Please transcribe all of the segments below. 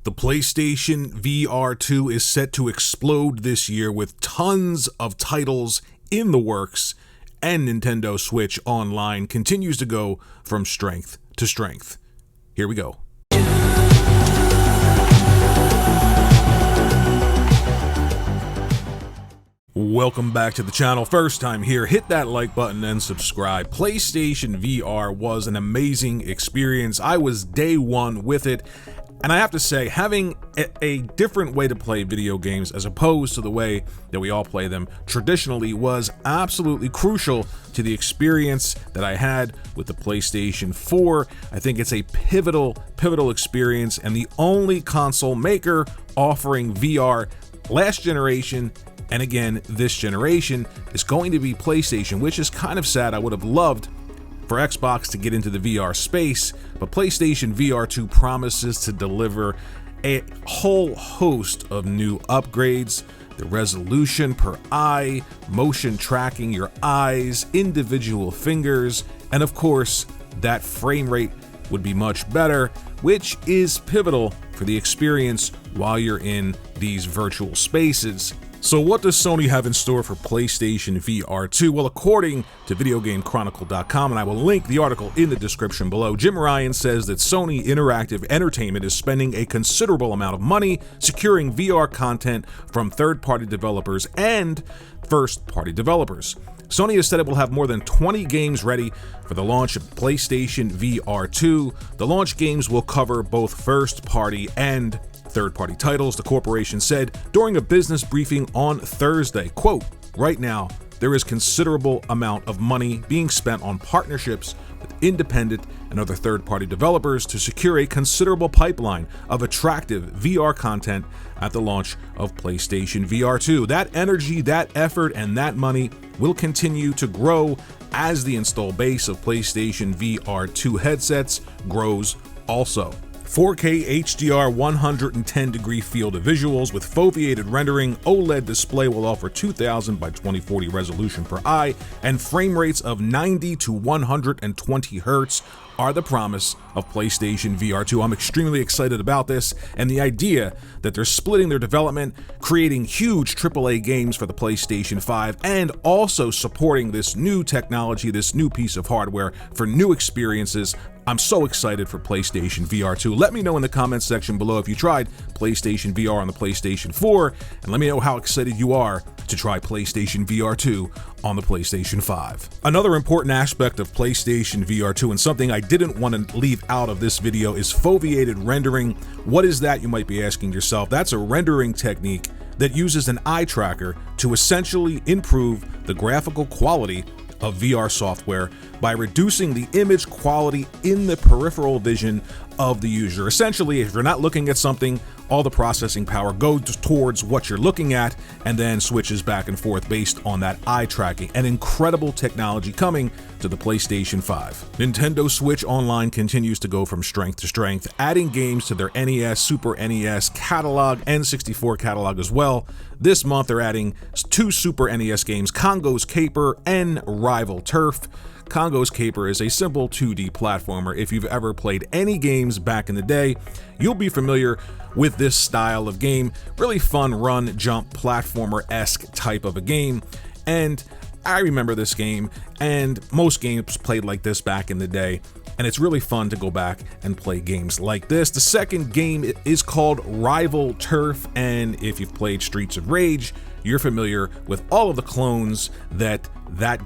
The PlayStation VR2 is set to explode this year with tons of titles in the works, and Nintendo Switch Online continues to go from strength to strength. Here we go. Welcome back to the channel. First time here, hit that like button and subscribe. PlayStation VR was an amazing experience. I was day one with it. And I have to say, having a different way to play video games as opposed to the way that we all play them traditionally was absolutely crucial to the experience that I had with the PlayStation 4. I think it's a pivotal experience, and the only console maker offering VR last generation and again this generation is going to be PlayStation, which is kind of sad. I would have loved for Xbox to get into the VR space, but PlayStation VR2 promises to deliver a whole host of new upgrades. The resolution per eye, motion tracking your eyes, individual fingers, and of course, that frame rate would be much better, which is pivotal for the experience while you're in these virtual spaces. So what does Sony have in store for PlayStation VR2? Well, according to VideoGameChronicle.com, and I will link the article in the description below, Jim Ryan says that Sony Interactive Entertainment is spending a considerable amount of money securing VR content from third-party developers and first-party developers. Sony has said it will have more than 20 games ready for the launch of PlayStation VR2. The launch games will cover both first-party and third-party titles, the corporation said during a business briefing on Thursday. Quote, "Right now, there is considerable amount of money being spent on partnerships with independent and other third-party developers to secure a considerable pipeline of attractive VR content at the launch of PlayStation VR2. That energy, that effort, and that money will continue to grow as the install base of PlayStation VR2 headsets grows also." 4K HDR 110-degree field of visuals with foveated rendering, OLED display will offer 2000 by 2040 resolution per eye, and frame rates of 90 to 120 Hz are the promise of PlayStation VR2. I'm extremely excited about this, and the idea that they're splitting their development, creating huge AAA games for the PlayStation 5, and also supporting this new technology, this new piece of hardware for new experiences. I'm so excited for PlayStation VR2. Let me know in the comments section below if you tried PlayStation VR on the PlayStation 4, and let me know how excited you are to try PlayStation VR2 on the PlayStation 5. Another important aspect of PlayStation VR2, and something I didn't want to leave out of this video, is foveated rendering. What is that, you might be asking yourself? That's a rendering technique that uses an eye tracker to essentially improve the graphical quality of VR software by reducing the image quality in the peripheral vision of the user. Essentially, if you're not looking at something, all the processing power goes towards what you're looking at and then switches back and forth based on that eye tracking. An incredible technology coming to the PlayStation 5. Nintendo Switch Online continues to go from strength to strength, adding games to their NES, Super NES catalog, N64 catalog as well. This month, they're adding 2 Super NES games, Congo's Caper and Rival Turf. Congo's Caper is a simple 2D platformer. If you've ever played any games back in the day, you'll be familiar with this style of game. Really fun run, jump, platformer-esque type of a game. And I remember this game, and most games played like this back in the day. And it's really fun to go back and play games like this. The second game is called Rival Turf, and if you've played Streets of Rage, you're familiar with all of the clones that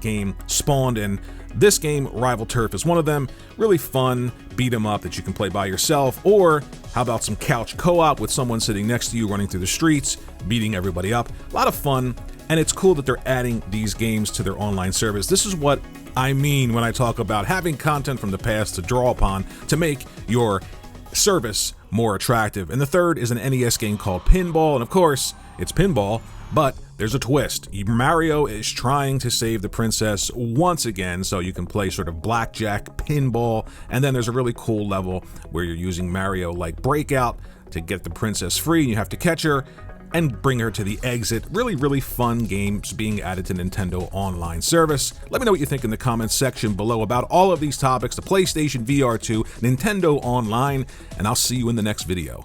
game spawned, and this game, Rival Turf, is one of them. Really fun beat 'em up that you can play by yourself, or how about some couch co-op with someone sitting next to you running through the streets, beating everybody up. A lot of fun, and it's cool that they're adding these games to their online service. This is what I mean when I talk about having content from the past to draw upon to make your service more attractive. And the third is an NES game called Pinball, and of course, it's pinball, but there's a twist. Mario is trying to save the princess once again, so you can play sort of blackjack pinball, and then there's a really cool level where you're using Mario like Breakout to get the princess free, and you have to catch her and bring her to the exit. Really fun games being added to Nintendo Online service. Let me know what you think in the comments section below about all of these topics, the PlayStation VR2, Nintendo Online, and I'll see you in the next video.